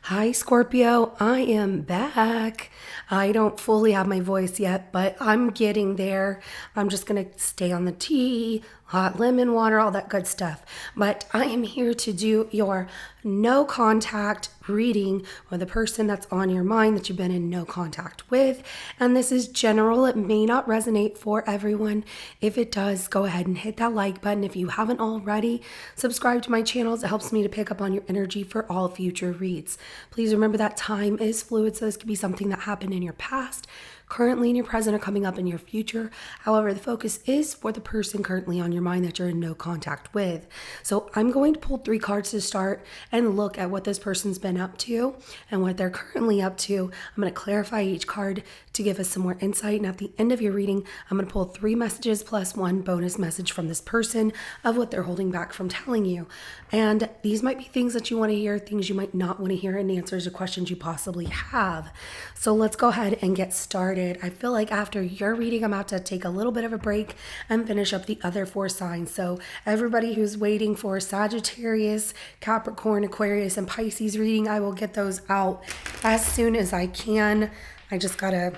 Hi, Scorpio. I am back. I don't fully have my voice yet, but I'm getting there. I'm just going to stay on the tea, hot lemon water, all that good stuff. But I am here to do your no contact reading with the person that's on your mind that you've been in no contact with. And this is general. It may not resonate for everyone. If it does, go ahead and hit that like button. If you haven't already, subscribe to my channels. It helps me to pick up on your energy for all future reads. Please remember that time is fluid, so this could be something that happened in your past, currently in your present, or coming up in your future. However, the focus is for the person currently on your mind that you're in no contact with. So I'm going to pull 3 cards to start and look at what this person's been up to and what they're currently up to. I'm going to clarify each card to give us some more insight. And at the end of your reading, I'm going to pull 3 messages plus 1 bonus message from this person of what they're holding back from telling you. And these might be things that you want to hear, things you might not want to hear, and answers to questions you possibly have. So let's go ahead and get started. I feel like after your reading, I'm about to take a little bit of a break and finish up the other 4 signs. So everybody who's waiting for Sagittarius, Capricorn, Aquarius, and Pisces reading, I will get those out as soon as I can. I just gotta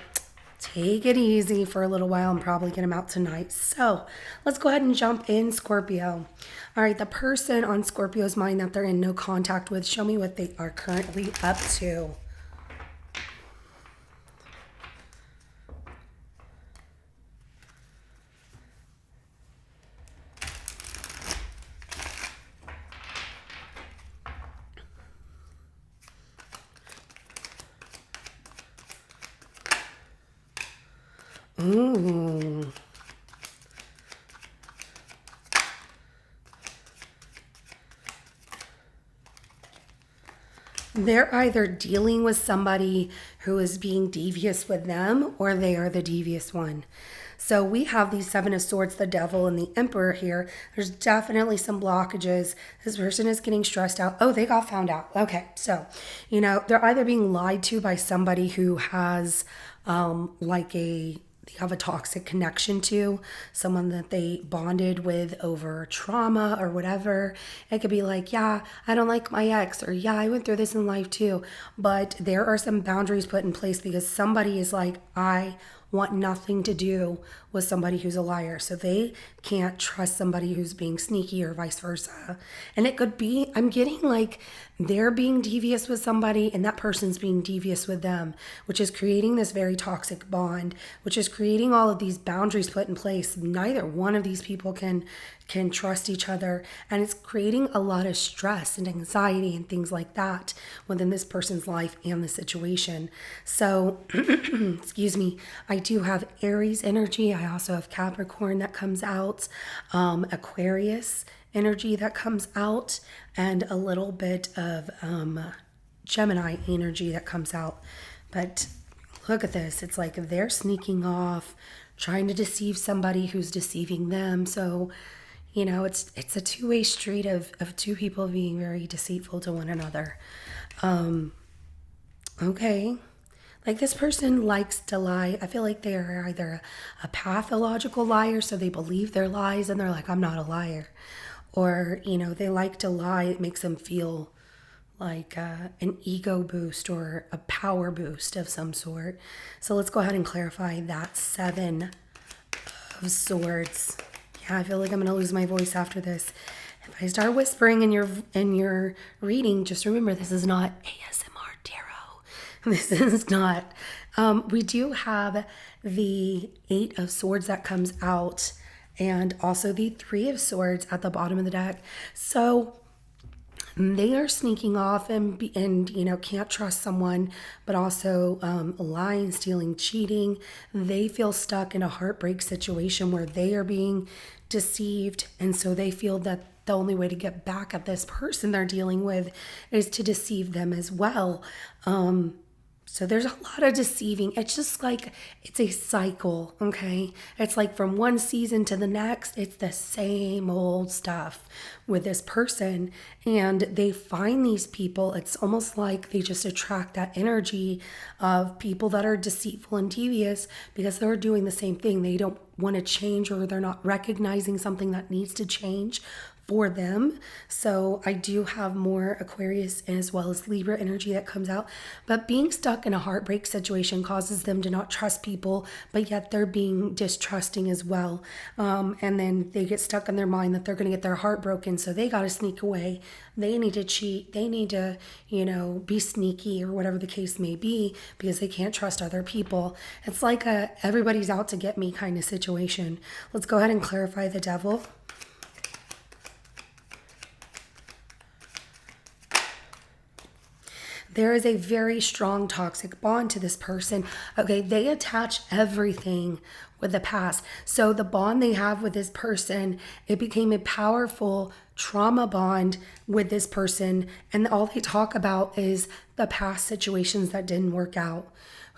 take it easy for a little while and probably get them out tonight. So let's go ahead and jump in, Scorpio. All right, the person on Scorpio's mind that they're in no contact with, show me what they are currently up to. Ooh. They're either dealing with somebody who is being devious with them, or they are the devious one. So we have these 7 of Swords, the Devil, and the Emperor here. There's definitely some blockages. This person is getting stressed out. Oh, they got found out. Okay, so, they're either being lied to by somebody who has they have a toxic connection to, someone that they bonded with over trauma or whatever. It could be like, yeah, I don't like my ex, or yeah, I went through this in life too. But there are some boundaries put in place because somebody is like, I want nothing to do with somebody who's a liar. So they can't trust somebody who's being sneaky, or vice versa. And it could be, I'm getting like they're being devious with somebody and that person's being devious with them, which is creating this very toxic bond, which is creating all of these boundaries put in place. Neither one of these people can trust each other, and it's creating a lot of stress and anxiety and things like that within this person's life and the situation. So excuse me, I do have Aries energy. I also have Capricorn that comes out, Aquarius energy that comes out, and a little bit of Gemini energy that comes out. But look at this. It's like they're sneaking off, trying to deceive somebody who's deceiving them. So it's a two-way street of 2 people being very deceitful to one another. Okay. Like, this person likes to lie. I feel like they are either a pathological liar, so they believe their lies and they're like, I'm not a liar. Or, they like to lie. It makes them feel like an ego boost or a power boost of some sort. So let's go ahead and clarify that 7 of Swords. Yeah, I feel like I'm going to lose my voice after this. If I start whispering in your reading, just remember, this is not ASMR tarot. This is not. We do have the 8 of Swords that comes out, and also the 3 of Swords at the bottom of the deck. So they are sneaking off and can't trust someone, but also lying, stealing, cheating. They feel stuck in a heartbreak situation where they are being deceived, and so they feel that the only way to get back at this person they're dealing with is to deceive them as well. So there's a lot of deceiving. It's just like, it's a cycle, okay? It's like from one season to the next, it's the same old stuff with this person. And they find these people, it's almost like they just attract that energy of people that are deceitful and devious because they're doing the same thing. They don't want to change, or they're not recognizing something that needs to change for them. So I do have more Aquarius as well as Libra energy that comes out. But being stuck in a heartbreak situation causes them to not trust people, but yet they're being distrusting as well. And then they get stuck in their mind that they're going to get their heart broken. So they got to sneak away. They need to cheat. They need to, be sneaky or whatever the case may be because they can't trust other people. It's like a everybody's out to get me kind of situation. Let's go ahead and clarify the devil. There is a very strong toxic bond to this person. Okay, they attach everything with the past. So the bond they have with this person, it became a powerful trauma bond with this person. And all they talk about is the past situations that didn't work out.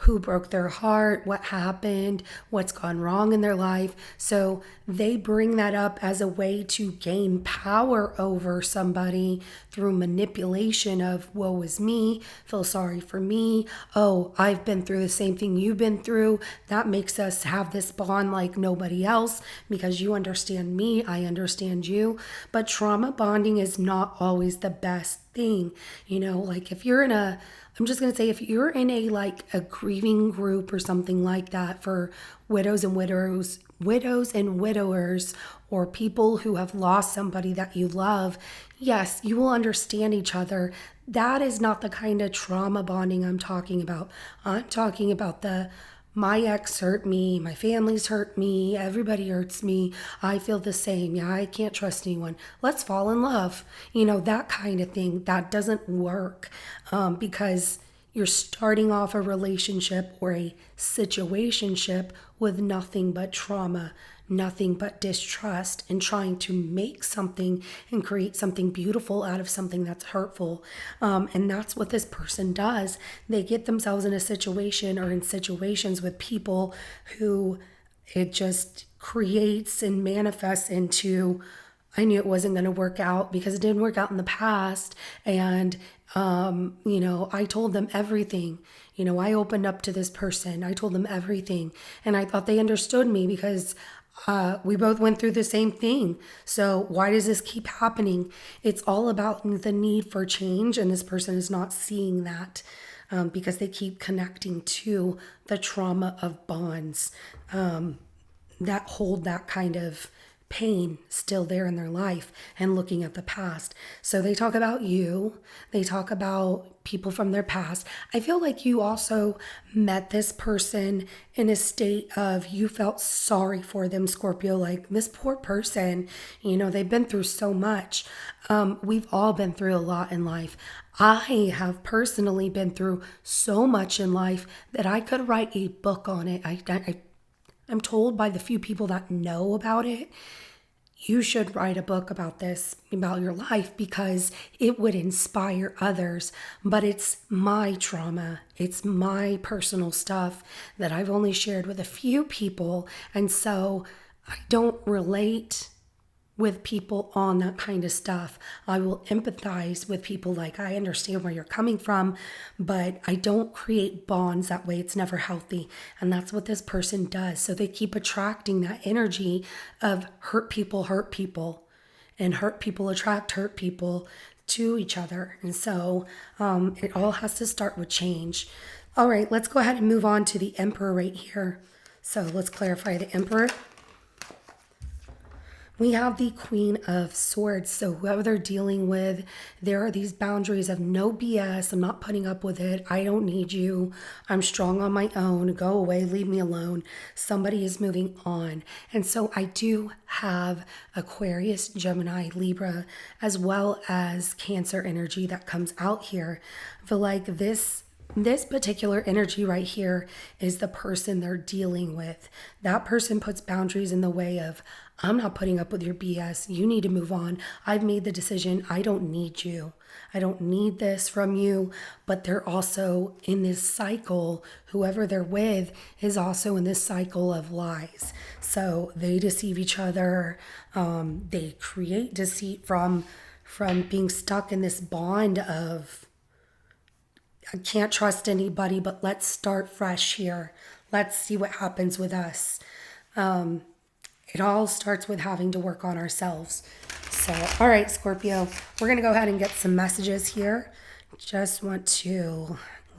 Who broke their heart, what happened, what's gone wrong in their life. So they bring that up as a way to gain power over somebody through manipulation of, woe is me, feel sorry for me. Oh, I've been through the same thing you've been through. That makes us have this bond like nobody else because you understand me, I understand you. But trauma bonding is not always the best thing. Like if you're in a, I'm just going to say if you're in a grieving group or something like that for widows and widowers, or people who have lost somebody that you love, yes, you will understand each other. That is not the kind of trauma bonding I'm talking about. I'm talking about my ex hurt me, my family's hurt me, everybody hurts me, I feel the same, yeah, I can't trust anyone, let's fall in love, that kind of thing. That doesn't work because you're starting off a relationship or a situationship with nothing but trauma, nothing but distrust, and trying to make something and create something beautiful out of something that's hurtful. And that's what this person does. They get themselves in a situation or in situations with people who it just creates and manifests into, I knew it wasn't going to work out because it didn't work out in the past. And, I told them everything. I opened up to this person. I told them everything. And I thought they understood me because we both went through the same thing. So why does this keep happening? It's all about the need for change. And this person is not seeing that because they keep connecting to the trauma of bonds that hold that kind of pain still there in their life and looking at the past. So they talk about you, they talk about people from their past. I feel like you also met this person in a state of you felt sorry for them, Scorpio, like this poor person, they've been through so much. We've all been through a lot in life. I have personally been through so much in life that I could write a book on it. I'm told by the few people that know about it, you should write a book about this, about your life, because it would inspire others. But it's my trauma. It's my personal stuff that I've only shared with a few people. And so I don't relate with people on that kind of stuff. I will empathize with people, like I understand where you're coming from, but I don't create bonds that way. It's never healthy. And that's what this person does. So they keep attracting that energy of hurt people, and hurt people attract hurt people to each other. And so it all has to start with change. All right, let's go ahead and move on to the Emperor right here. So let's clarify the Emperor. We have the Queen of Swords. So whoever they're dealing with, there are these boundaries of no BS. I'm not putting up with it. I don't need you. I'm strong on my own. Go away. Leave me alone. Somebody is moving on. And so I do have Aquarius, Gemini, Libra, as well as Cancer energy that comes out here. I feel like this particular energy right here is the person they're dealing with. That person puts boundaries in the way of, I'm not putting up with your BS. You need to move on. I've made the decision. I don't need you. I don't need this from you. But they're also in this cycle. Whoever they're with is also in this cycle of lies. So they deceive each other. They create deceit from being stuck in this bond of, I can't trust anybody, but let's start fresh here. Let's see what happens with us. It all starts with having to work on ourselves. So, all right, Scorpio, we're going to go ahead and get some messages here. Just want to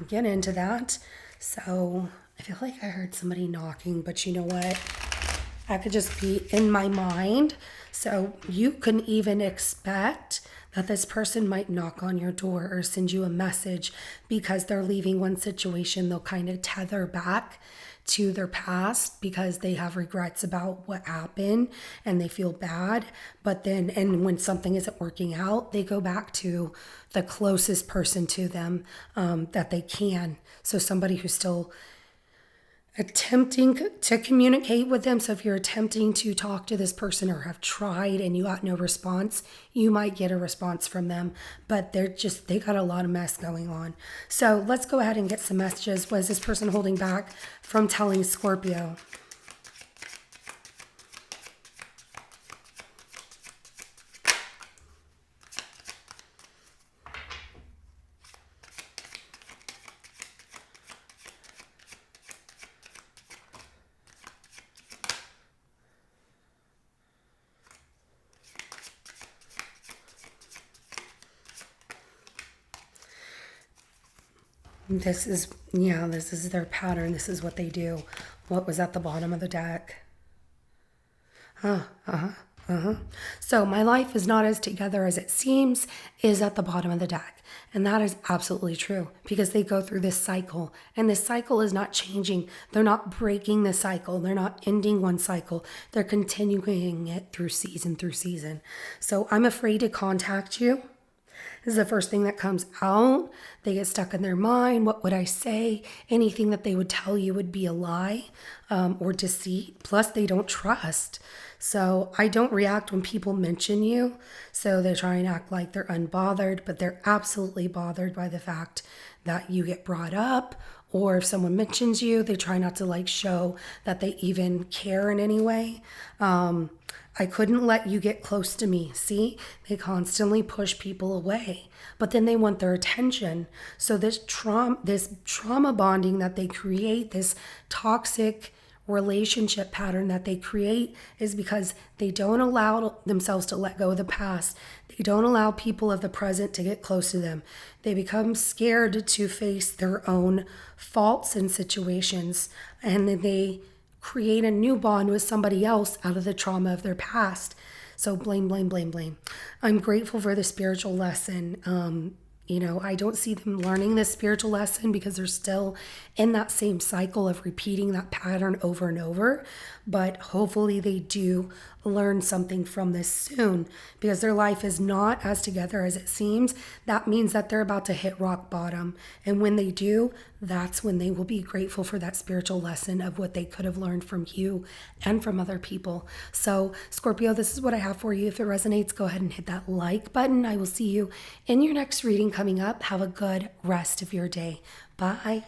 get into that. So, I feel like I heard somebody knocking, but you know what? That could just be in my mind. So, you can even expect that this person might knock on your door or send you a message because they're leaving one situation. They'll kind of tether back to their past because they have regrets about what happened and they feel bad. But then, and when something isn't working out, they go back to the closest person to them that they can. So somebody who's still attempting to communicate with them. So if you're attempting to talk to this person or have tried and you got no response, you might get a response from them, but they got a lot of mess going on. So let's go ahead and get some messages. What is this person holding back from telling Scorpio? This is their pattern. This is what they do. What was at the bottom of the deck? So my life is not as together as it seems is at the bottom of the deck. And that is absolutely true because they go through this cycle and this cycle is not changing. They're not breaking the cycle. They're not ending one cycle. They're continuing it through season. So I'm afraid to contact you. This is the first thing that comes out. They get stuck in their mind. What would I say? Anything that they would tell you would be a lie or deceit. Plus, they don't trust. So I don't react when people mention you. So they try and act like they're unbothered, but they're absolutely bothered by the fact that you get brought up. Or if someone mentions you, they try not to show that they even care in any way. I couldn't let you get close to me. See, they constantly push people away, but then they want their attention. So this trauma bonding that they create, this toxic relationship pattern that they create is because they don't allow themselves to let go of the past. They don't allow people of the present to get close to them. They become scared to face their own faults and situations, and then they create a new bond with somebody else out of the trauma of their past. So blame. I'm grateful for the spiritual lesson. I don't see them learning this spiritual lesson because they're still in that same cycle of repeating that pattern over and over. But hopefully they do learn something from this soon because their life is not as together as it seems. That means that they're about to hit rock bottom. And when they do, that's when they will be grateful for that spiritual lesson of what they could have learned from you and from other people. So Scorpio, this is what I have for you. If it resonates, go ahead and hit that like button. I will see you in your next reading coming up. Have a good rest of your day. Bye.